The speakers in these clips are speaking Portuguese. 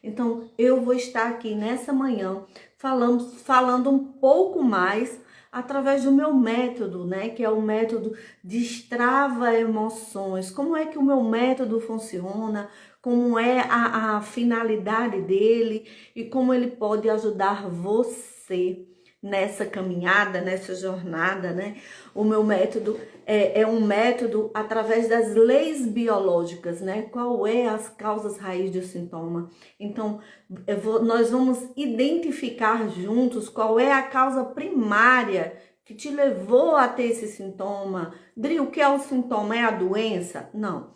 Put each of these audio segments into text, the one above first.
Então, eu vou estar aqui nessa manhã falando um pouco mais através do meu método, né? Que é o método Destrava Emoções. Como é que o meu método funciona, como é a finalidade dele e como ele pode ajudar você nessa caminhada, nessa jornada, né? O meu método é um método através das leis biológicas, né? Qual é as causas raiz do sintoma? Então, nós vamos identificar juntos qual é a causa primária que te levou a ter esse sintoma. Dri, o que é o sintoma? É a doença? Não.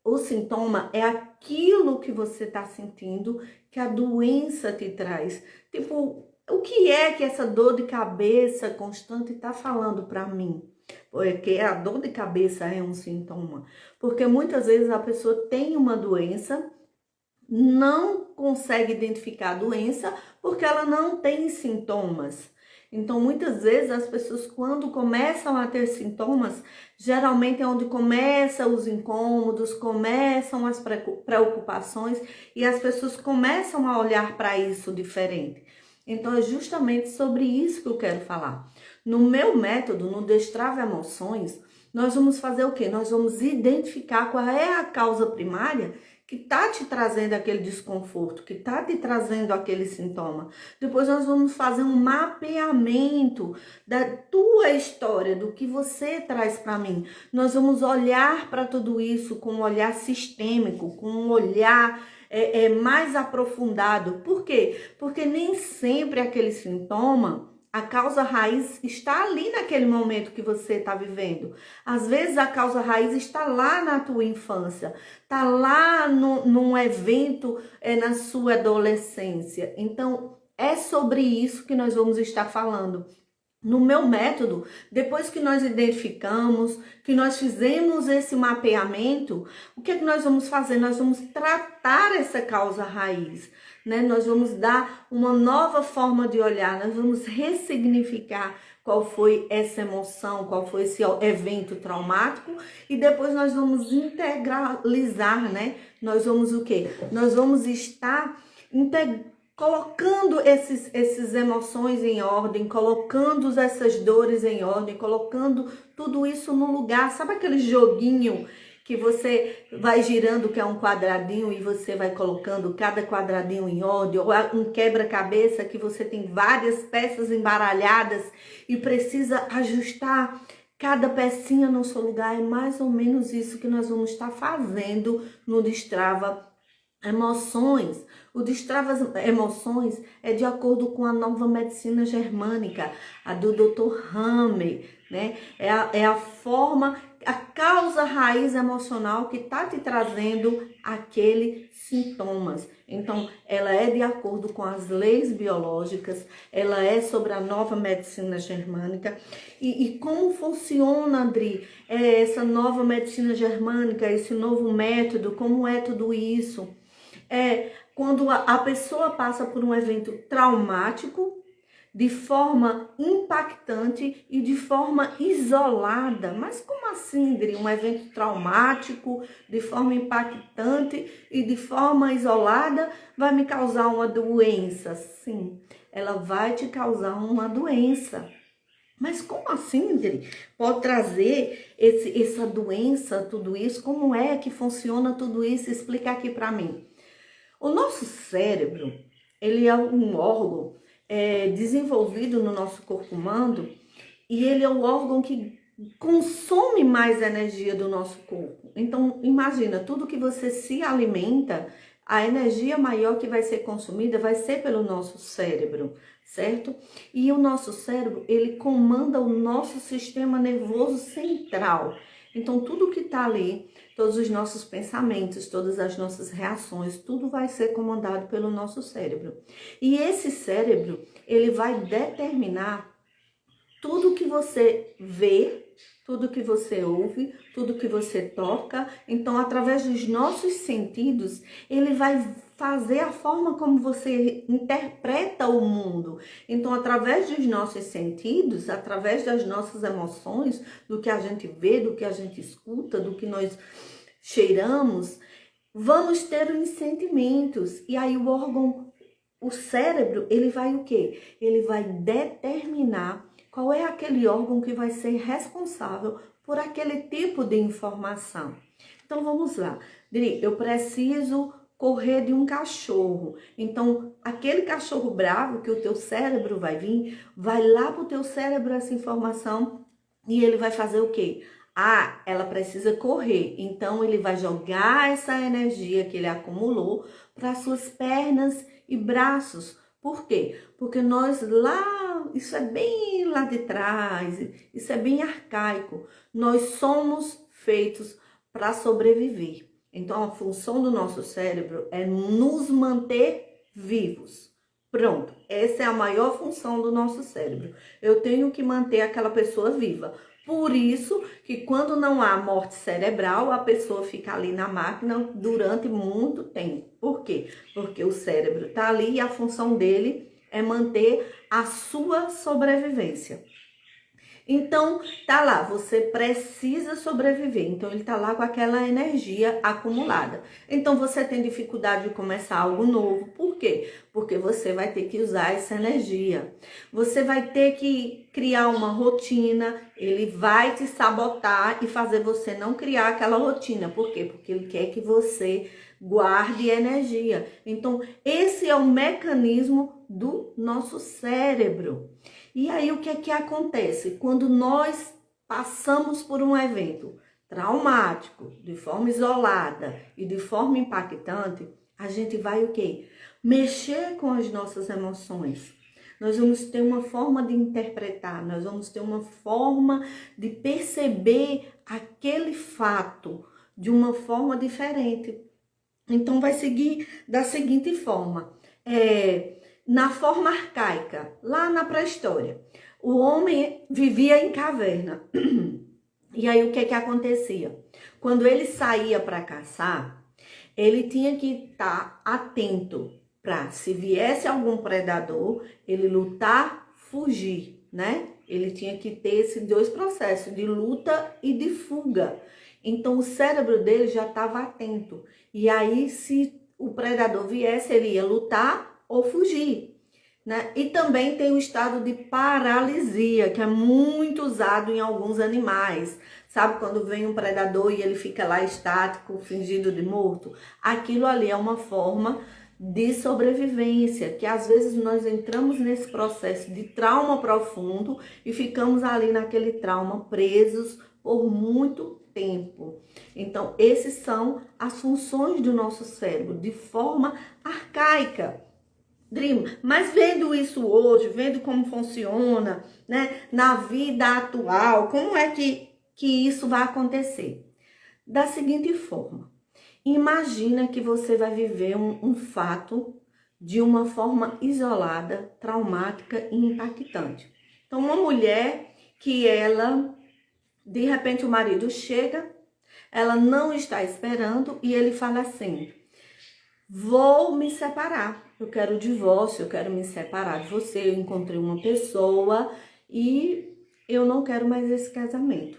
O sintoma é aquilo que você está sentindo que a doença te traz. Tipo, o que é que essa dor de cabeça constante está falando para mim? Porque a dor de cabeça é um sintoma. Porque muitas vezes a pessoa tem uma doença, não consegue identificar a doença porque ela não tem sintomas. Então, muitas vezes as pessoas, quando começam a ter sintomas, geralmente é onde começam os incômodos, começam as preocupações e as pessoas começam a olhar para isso diferente. Então, é justamente sobre isso que eu quero falar. No meu método, no Destrava Emoções, nós vamos fazer o quê? Nós vamos identificar qual é a causa primária que tá te trazendo aquele desconforto, que tá te trazendo aquele sintoma. Depois nós vamos fazer um mapeamento da tua história, do que você traz para mim. Nós vamos olhar para tudo isso com um olhar sistêmico, com um olhar mais aprofundado. Por quê? Porque nem sempre aquele sintoma, a causa raiz está ali naquele momento que você está vivendo. Às vezes a causa raiz está lá na tua infância, está lá num evento na sua adolescência. Então, é sobre isso que nós vamos estar falando. No meu método, depois que nós identificamos, que nós fizemos esse mapeamento, o que é que nós vamos fazer? Nós vamos tratar essa causa raiz, né? Nós vamos dar uma nova forma de olhar, nós vamos ressignificar qual foi essa emoção, qual foi esse evento traumático e depois nós vamos integralizar, né? Nós vamos o quê? Nós vamos estar colocando essas emoções em ordem, colocando essas dores em ordem, colocando tudo isso no lugar. Sabe aquele joguinho que você vai girando, que é um quadradinho, e você vai colocando cada quadradinho em ordem, ou um quebra-cabeça que você tem várias peças embaralhadas e precisa ajustar cada pecinha no seu lugar? É mais ou menos isso que nós vamos estar fazendo no Destrava Emoções. O Destrava Emoções é de acordo com a nova medicina germânica, a do Dr. Hammer, né? É a forma, a causa raiz emocional que está te trazendo aqueles sintomas. Então, ela é de acordo com as leis biológicas, ela é sobre a nova medicina germânica. E como funciona, Andri, essa nova medicina germânica, esse novo método, como é tudo isso? Quando a pessoa passa por um evento traumático, de forma impactante e de forma isolada. Mas como assim, Dri? Um evento traumático, de forma impactante e de forma isolada, vai me causar uma doença? Sim, ela vai te causar uma doença. Mas como assim, Dri? Pode trazer essa doença, tudo isso? Como é que funciona tudo isso? Explica aqui para mim. O nosso cérebro, ele é um órgão desenvolvido no nosso corpo humano e ele é o órgão que consome mais energia do nosso corpo. Então, imagina, tudo que você se alimenta, a energia maior que vai ser consumida vai ser pelo nosso cérebro, certo? E o nosso cérebro, ele comanda o nosso sistema nervoso central. Então, tudo que está ali, todos os nossos pensamentos, todas as nossas reações, tudo vai ser comandado pelo nosso cérebro. E esse cérebro, ele vai determinar tudo que você vê, tudo que você ouve, tudo que você toca. Então, através dos nossos sentidos, ele vai fazer a forma como você interpreta o mundo. Então, através dos nossos sentidos, através das nossas emoções, do que a gente vê, do que a gente escuta, do que nós cheiramos, vamos ter os sentimentos. E aí o órgão, o cérebro, ele vai o quê? Ele vai determinar qual é aquele órgão que vai ser responsável por aquele tipo de informação. Então vamos lá. Dri, eu preciso correr de um cachorro. Então, aquele cachorro bravo que o teu cérebro vai vir, vai lá pro teu cérebro essa informação e ele vai fazer o quê? Ah, ela precisa correr. Então, ele vai jogar essa energia que ele acumulou para suas pernas e braços. Por quê? Porque nós lá, isso é bem lá de trás, isso é bem arcaico. Nós somos feitos para sobreviver. Então, a função do nosso cérebro é nos manter vivos. Pronto, essa é a maior função do nosso cérebro. Eu tenho que manter aquela pessoa viva. Por isso que quando não há morte cerebral, a pessoa fica ali na máquina durante muito tempo. Por quê? Porque o cérebro está ali e a função dele é manter a sua sobrevivência. Então, tá lá, você precisa sobreviver. Então, ele tá lá com aquela energia acumulada. Então, você tem dificuldade de começar algo novo. Por quê? Porque você vai ter que usar essa energia. Você vai ter que criar uma rotina. Ele vai te sabotar e fazer você não criar aquela rotina. Por quê? Porque ele quer que você guarde energia. Então, esse é o mecanismo do nosso cérebro. E aí, o que é que acontece? Quando nós passamos por um evento traumático, de forma isolada e de forma impactante, a gente vai o quê? Mexer com as nossas emoções. Nós vamos ter uma forma de interpretar, nós vamos ter uma forma de perceber aquele fato de uma forma diferente. Então, vai seguir da seguinte forma. Na forma arcaica, lá na pré-história, o homem vivia em caverna. E aí o que acontecia? Quando ele saía para caçar, ele tinha que estar atento para, se viesse algum predador, ele lutar, fugir, né? Ele tinha que ter esses dois processos, de luta e de fuga. Então o cérebro dele já estava atento. E aí, se o predador viesse, ele ia lutar ou fugir, né? E também tem o estado de paralisia, que é muito usado em alguns animais. Sabe quando vem um predador e ele fica lá estático, fingindo de morto? Aquilo ali é uma forma de sobrevivência, que às vezes nós entramos nesse processo de trauma profundo e ficamos ali naquele trauma presos por muito tempo. Então, esses são as funções do nosso cérebro de forma arcaica. Dream, mas vendo isso hoje, vendo como funciona, né, na vida atual, como é que isso vai acontecer? Da seguinte forma, imagina que você vai viver um fato de uma forma isolada, traumática e impactante. Então, uma mulher que ela, de repente o marido chega, ela não está esperando e ele fala assim: vou me separar, eu quero o divórcio, eu quero me separar de você, eu encontrei uma pessoa e eu não quero mais esse casamento.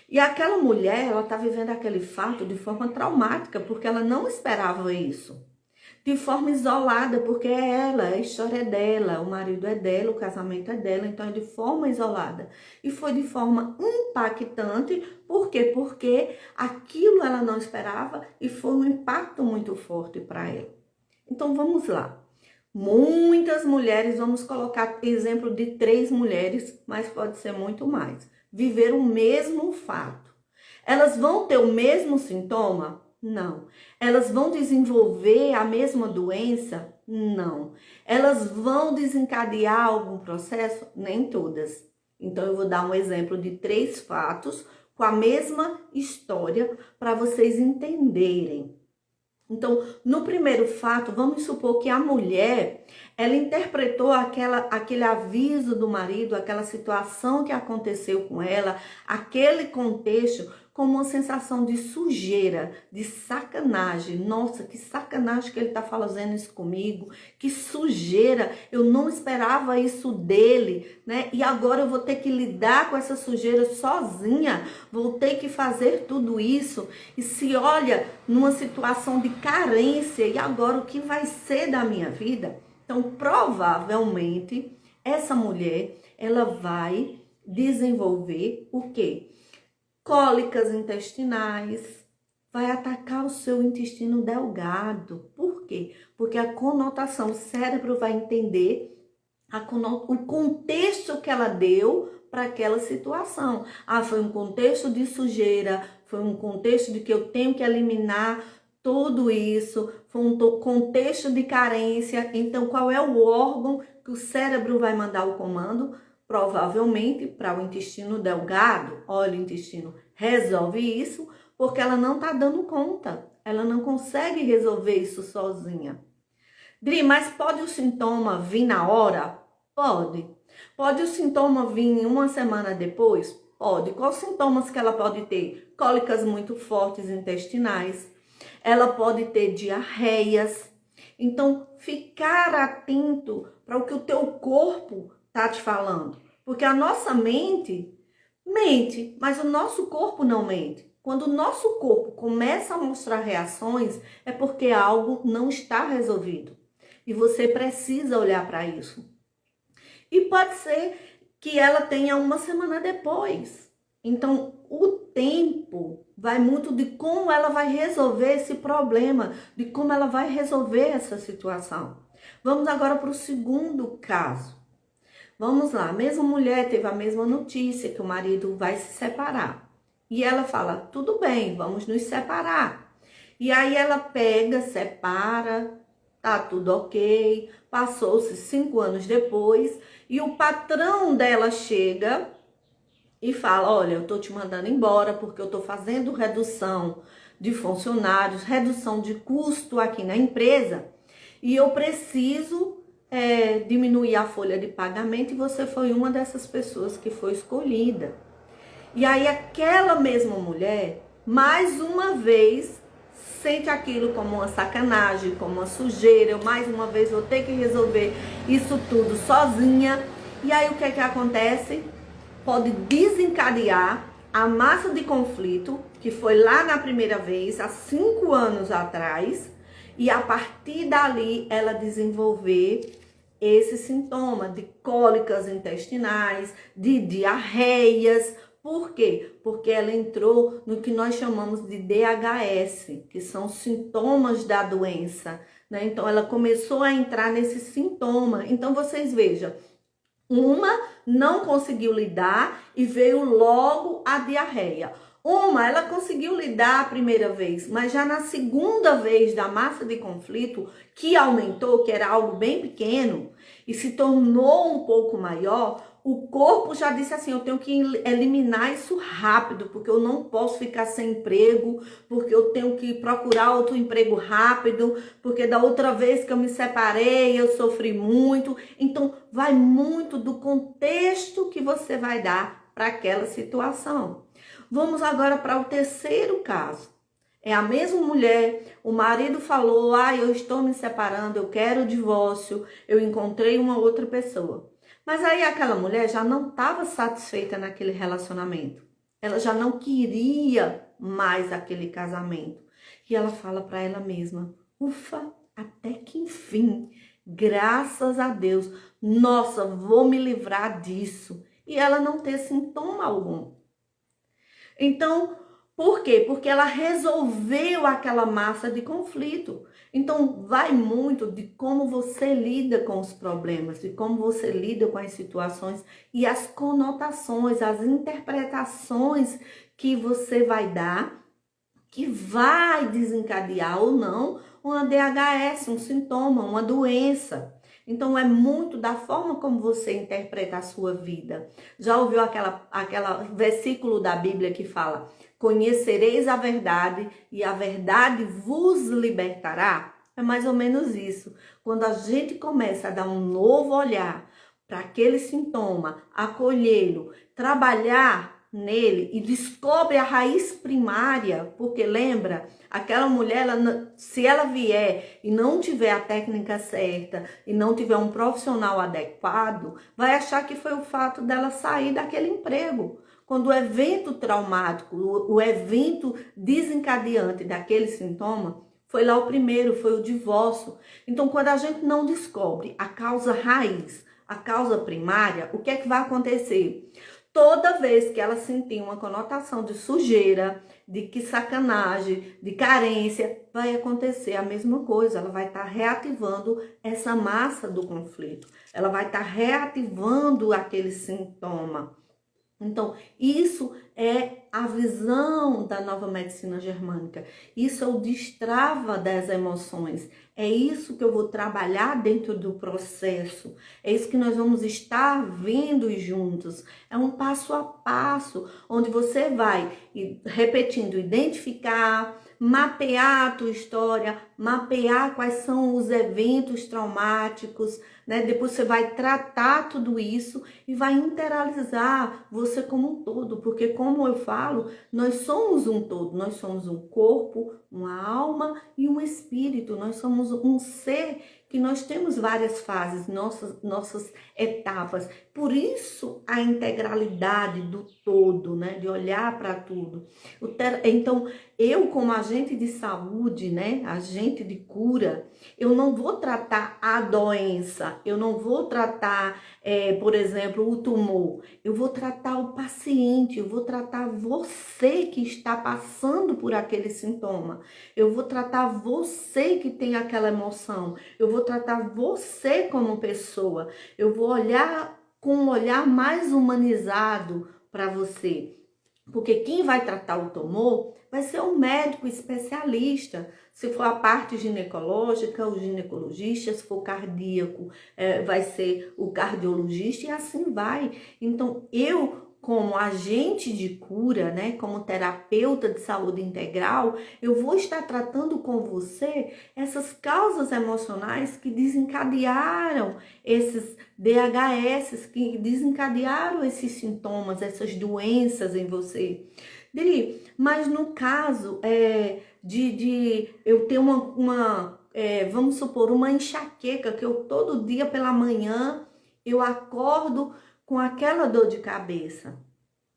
E aquela mulher, ela está vivendo aquele fato de forma traumática, porque ela não esperava isso. De forma isolada, porque é ela, a história é dela, o marido é dela, o casamento é dela, então é de forma isolada. E foi de forma impactante, por quê? Porque aquilo ela não esperava e foi um impacto muito forte para ela. Então vamos lá. Muitas mulheres, vamos colocar exemplo de 3 mulheres, mas pode ser muito mais. Viver o mesmo fato. Elas vão ter o mesmo sintoma? Não. Elas vão desenvolver a mesma doença? Não. Elas vão desencadear algum processo? Nem todas. Então, eu vou dar um exemplo de 3 fatos com a mesma história para vocês entenderem. Então, no primeiro fato, vamos supor que a mulher, Ela interpretou aquele aviso do marido, aquela situação que aconteceu com ela, aquele contexto, como uma sensação de sujeira, de sacanagem. Nossa, que sacanagem que ele está fazendo isso comigo, que sujeira, eu não esperava isso dele, né? E agora eu vou ter que lidar com essa sujeira sozinha, vou ter que fazer tudo isso. E se olha numa situação de carência, e agora o que vai ser da minha vida? Então, provavelmente, essa mulher, ela vai desenvolver o quê? Cólicas intestinais, vai atacar o seu intestino delgado. Por quê? Porque a conotação, o cérebro vai entender o contexto que ela deu para aquela situação. Ah, foi um contexto de sujeira, foi um contexto de que eu tenho que eliminar tudo isso, foi um contexto de carência. Então, qual é o órgão que o cérebro vai mandar o comando? Provavelmente para o intestino delgado. Olha, o intestino resolve isso porque ela não está dando conta. Ela não consegue resolver isso sozinha. Dri, mas pode o sintoma vir na hora? Pode. Pode o sintoma vir uma semana depois? Pode. Quais sintomas que ela pode ter? Cólicas muito fortes intestinais. Ela pode ter diarreias. Então, ficar atento para o que o teu corpo tá te falando. Porque a nossa mente mente, mas o nosso corpo não mente. Quando o nosso corpo começa a mostrar reações, é porque algo não está resolvido. E você precisa olhar para isso. E pode ser que ela tenha uma semana depois. Então, o tempo vai muito de como ela vai resolver esse problema, de como ela vai resolver essa situação. Vamos agora para o segundo caso. Vamos lá, a mesma mulher teve a mesma notícia que o marido vai se separar. E ela fala, tudo bem, vamos nos separar. E aí ela pega, separa, tá tudo ok. Passou-se 5 anos depois e o patrão dela chega e fala, olha, eu tô te mandando embora porque eu tô fazendo redução de funcionários, redução de custo aqui na empresa e eu preciso diminuir a folha de pagamento e você foi uma dessas pessoas que foi escolhida. E aí aquela mesma mulher, mais uma vez, sente aquilo como uma sacanagem, como uma sujeira. Eu mais uma vez vou ter que resolver isso tudo sozinha. E aí o que é que acontece? Pode desencadear a massa de conflito, que foi lá na primeira vez, há 5 anos atrás, e a partir dali ela desenvolver esse sintoma de cólicas intestinais, de diarreias. Por quê? Porque ela entrou no que nós chamamos de DHS, que são sintomas da doença, né? Então, ela começou a entrar nesse sintoma. Então, vocês vejam, uma não conseguiu lidar e veio logo a diarreia. Uma, ela conseguiu lidar a primeira vez, mas já na segunda vez da massa de conflito, que aumentou, que era algo bem pequeno, e se tornou um pouco maior, o corpo já disse assim, eu tenho que eliminar isso rápido, porque eu não posso ficar sem emprego, porque eu tenho que procurar outro emprego rápido, porque da outra vez que eu me separei, eu sofri muito. Então, vai muito do contexto que você vai dar para aquela situação. Vamos agora para o terceiro caso. É a mesma mulher, o marido falou, eu estou me separando, eu quero o divórcio, eu encontrei uma outra pessoa. Mas aí aquela mulher já não estava satisfeita naquele relacionamento. Ela já não queria mais aquele casamento. E ela fala para ela mesma, ufa, até que enfim, graças a Deus, nossa, vou me livrar disso. E ela não ter sintoma algum. Então, por quê? Porque ela resolveu aquela massa de conflito. Então, vai muito de como você lida com os problemas, de como você lida com as situações e as conotações, as interpretações que você vai dar, que vai desencadear ou não uma DHS, um sintoma, uma doença. Então, é muito da forma como você interpreta a sua vida. Já ouviu aquela versículo da Bíblia que fala, conhecereis a verdade e a verdade vos libertará? É mais ou menos isso. Quando a gente começa a dar um novo olhar para aquele sintoma, acolhê-lo, trabalhar nele e descobre a raiz primária, porque lembra, aquela mulher, se ela vier e não tiver a técnica certa e não tiver um profissional adequado, vai achar que foi o fato dela sair daquele emprego. Quando o evento traumático, o evento desencadeante daquele sintoma, foi lá o primeiro, foi o divórcio. Então, quando a gente não descobre a causa raiz, a causa primária, o que é que vai acontecer? Toda vez que ela sentir uma conotação de sujeira, de que sacanagem, de carência, vai acontecer a mesma coisa. Ela vai estar reativando essa massa do conflito. Ela vai estar reativando aquele sintoma. Então, isso é a visão da nova medicina germânica. Isso é o destrava das emoções. É isso que eu vou trabalhar dentro do processo. É isso que nós vamos estar vendo juntos. É um passo a passo, onde você vai repetindo, identificar, mapear a tua história, mapear quais são os eventos traumáticos, né? Depois você vai tratar tudo isso e vai internalizar você como um todo, porque como eu falo, nós somos um todo, nós somos um corpo, uma alma e um espírito, nós somos um ser que nós temos várias fases, nossas etapas. Por isso a integralidade do todo, né? De olhar para tudo. Então, eu como agente de saúde, né? Agente de cura, eu não vou tratar a doença, eu não vou tratar, por exemplo, o tumor. Eu vou tratar o paciente, eu vou tratar você que está passando por aquele sintoma. Eu vou tratar você que tem aquela emoção. Eu vou tratar você como pessoa. Eu vou olhar com um olhar mais humanizado para você. Porque quem vai tratar o tumor vai ser um médico especialista. Se for a parte ginecológica, o ginecologista. Se for cardíaco, vai ser o cardiologista e assim vai. Então, eu, como agente de cura, né, como terapeuta de saúde integral, eu vou estar tratando com você essas causas emocionais que desencadearam esses DHS, que desencadearam esses sintomas, essas doenças em você. Dri, mas no caso de eu ter vamos supor, uma enxaqueca, que eu todo dia pela manhã eu acordo com aquela dor de cabeça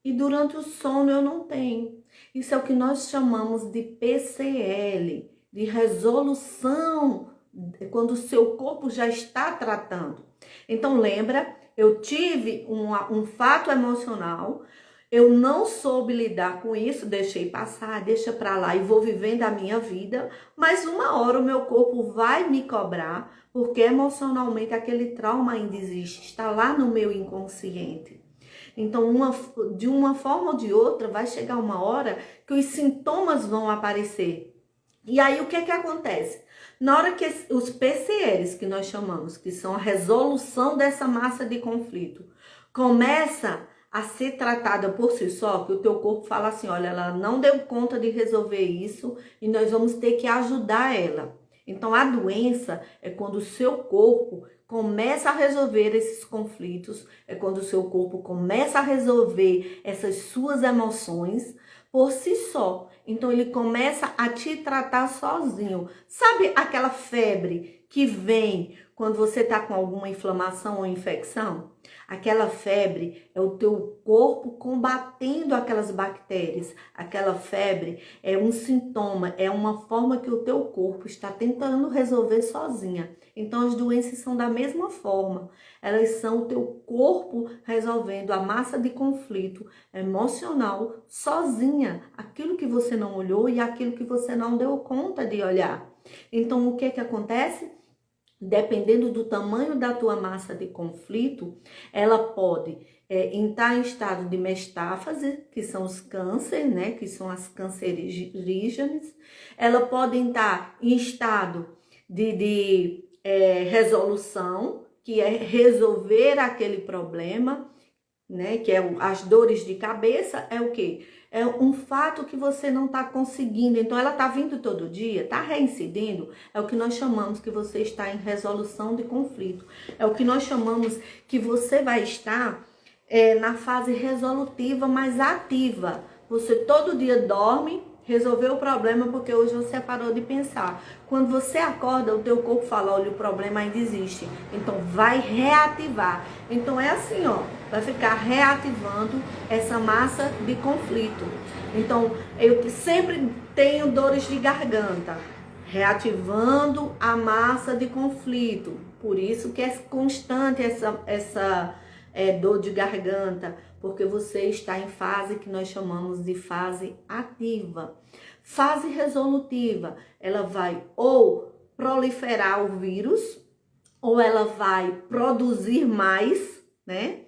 e durante o sono eu não tenho. Isso é o que nós chamamos de PCL, de resolução, quando o seu corpo já está tratando. Então lembra, eu tive um fato emocional, eu não soube lidar com isso, deixei passar, deixa pra lá e vou vivendo a minha vida, mas uma hora o meu corpo vai me cobrar, porque emocionalmente aquele trauma ainda existe, está lá no meu inconsciente. Então, de uma forma ou de outra, vai chegar uma hora que os sintomas vão aparecer. E aí, o que é que acontece? Na hora que os PCLs, que nós chamamos, que são a resolução dessa massa de conflito, começa a ser tratada por si só, que o teu corpo fala assim, olha, ela não deu conta de resolver isso e nós vamos ter que ajudar ela. Então, a doença é quando o seu corpo começa a resolver esses conflitos, é quando o seu corpo começa a resolver essas suas emoções por si só. Então, ele começa a te tratar sozinho. Sabe aquela febre que vem quando você está com alguma inflamação ou infecção? Aquela febre é o teu corpo combatendo aquelas bactérias. Aquela febre é um sintoma, é uma forma que o teu corpo está tentando resolver sozinha. Então, as doenças são da mesma forma. Elas são o teu corpo resolvendo a massa de conflito emocional sozinha. Aquilo que você não olhou e aquilo que você não deu conta de olhar. Então, o que que acontece? Dependendo do tamanho da tua massa de conflito, ela pode entrar em estado de metástase, que são os cânceres, né, que são as cancerígenas. Ela pode entrar em estado de resolução, que é resolver aquele problema, né, que é as dores de cabeça, é o quê? é um fato que você não está conseguindo. Então, ela está vindo todo dia, está reincidindo. É o que nós chamamos que você está em resolução de conflito. É o que nós chamamos que você vai estar na fase resolutiva, mais ativa. Você todo dia dorme, resolveu o problema porque hoje você parou de pensar. Quando você acorda, o teu corpo fala, olha, o problema ainda existe. Então, vai reativar. Então, é assim, ó, vai ficar reativando essa massa de conflito. Então, eu sempre tenho dores de garganta, reativando a massa de conflito. Por isso que é constante essa dor de garganta, porque você está em fase que nós chamamos de fase ativa. Fase resolutiva, ela vai ou proliferar o vírus, ou ela vai produzir mais, né?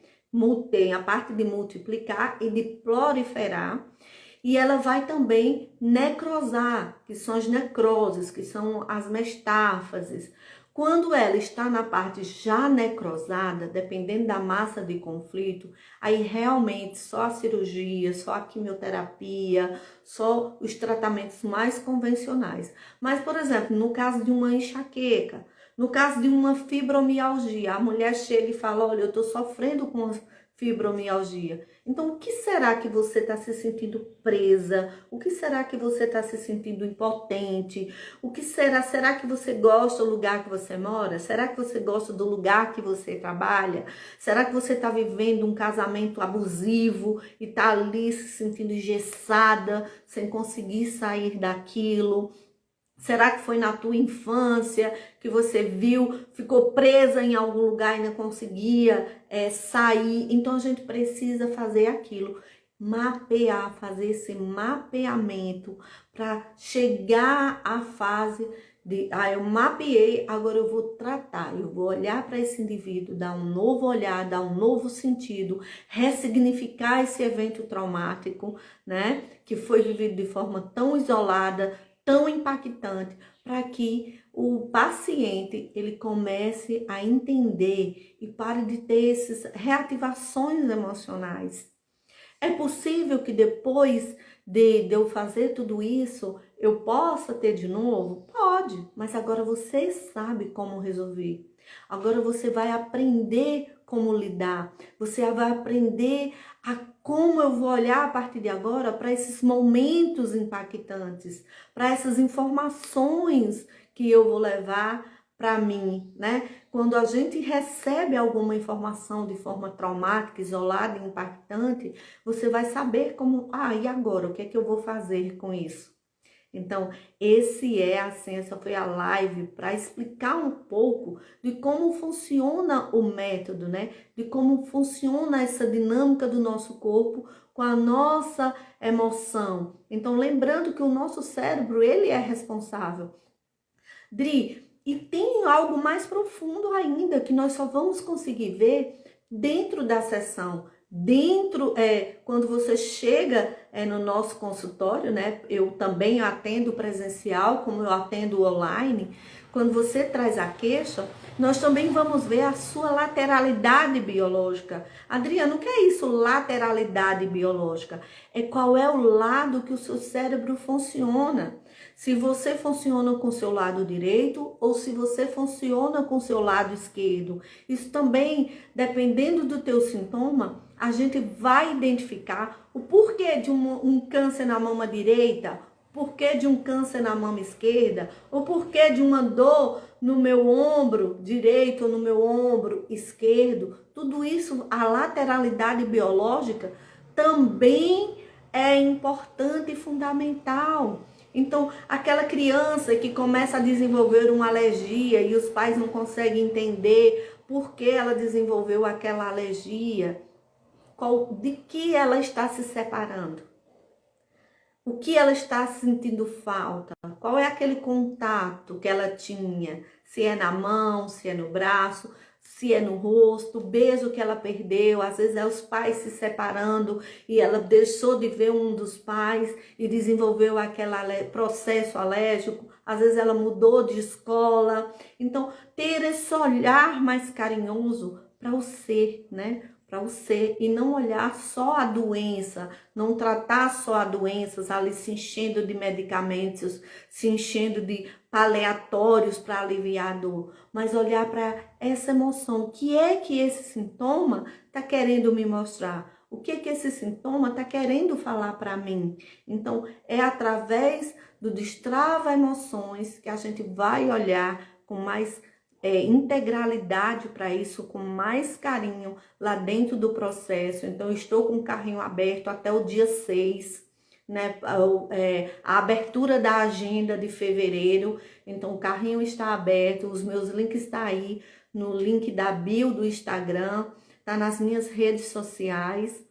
Tem a parte de multiplicar e de proliferar. E ela vai também necrosar, que são as necroses, que são as metástases. Quando ela está na parte já necrosada, dependendo da massa de conflito, aí realmente só a cirurgia, só a quimioterapia, só os tratamentos mais convencionais. Mas, por exemplo, no caso de uma enxaqueca, no caso de uma fibromialgia, a mulher chega e fala, olha, eu estou sofrendo com fibromialgia. Então, o que será que você está se sentindo presa? O que será que você está se sentindo impotente? O que será? Será que você gosta do lugar que você mora? Será que você gosta do lugar que você trabalha? Será que você está vivendo um casamento abusivo e está ali se sentindo engessada, sem conseguir sair daquilo? Será que foi na tua infância que você viu, ficou presa em algum lugar e não conseguia sair? Então a gente precisa fazer aquilo, mapear, fazer esse mapeamento para chegar à fase de, eu mapeei, agora eu vou tratar, eu vou olhar para esse indivíduo, dar um novo olhar, dar um novo sentido, ressignificar esse evento traumático, né, que foi vivido de forma tão isolada, tão impactante, para que o paciente ele comece a entender e pare de ter essas reativações emocionais. É possível que depois de eu fazer tudo isso, eu possa ter de novo? Pode, mas agora você sabe como resolver. Agora você vai aprender como lidar. Você vai aprender a como eu vou olhar a partir de agora para esses momentos impactantes, para essas informações que eu vou levar para mim, né? Quando a gente recebe alguma informação de forma traumática, isolada e impactante, você vai saber como, e agora? O que é que eu vou fazer com isso? Então, essa foi a live para explicar um pouco de como funciona o método, né? De como funciona essa dinâmica do nosso corpo com a nossa emoção. Então, lembrando que o nosso cérebro, ele é responsável. Dri, e tem algo mais profundo ainda que nós só vamos conseguir ver dentro da sessão. Quando você chega no nosso consultório, né? Eu também atendo presencial, como eu atendo online. Quando você traz a queixa, nós também vamos ver a sua lateralidade biológica. Adriana, o que é isso, lateralidade biológica? É qual é o lado que o seu cérebro funciona. Se você funciona com o seu lado direito ou se você funciona com o seu lado esquerdo. Isso também, dependendo do teu sintoma, a gente vai identificar o porquê de um câncer na mama direita, porquê de um câncer na mama esquerda, ou porquê de uma dor no meu ombro direito ou no meu ombro esquerdo. Tudo isso, a lateralidade biológica também é importante e fundamental. Então, aquela criança que começa a desenvolver uma alergia e os pais não conseguem entender por que ela desenvolveu aquela alergia, de que ela está se separando, o que ela está sentindo falta, qual é aquele contato que ela tinha, se é na mão, se é no braço, se é no rosto, o beijo que ela perdeu, às vezes é os pais se separando e ela deixou de ver um dos pais e desenvolveu aquele processo alérgico, às vezes ela mudou de escola. Então, ter esse olhar mais carinhoso para o ser, né? para o ser e não olhar só a doença, não tratar só a doenças ali se enchendo de medicamentos, se enchendo de paliatórios para aliviar a dor, mas olhar para essa emoção. O que é que esse sintoma está querendo me mostrar? O que é que esse sintoma está querendo falar para mim? Então, é através do Destrava Emoções que a gente vai olhar com mais integralidade para isso, com mais carinho lá dentro do processo. Então, eu estou com o carrinho aberto até o dia 6, né? A abertura da agenda de fevereiro. Então, o carrinho está aberto, os meus links estão aí no link da bio do Instagram, tá nas minhas redes sociais.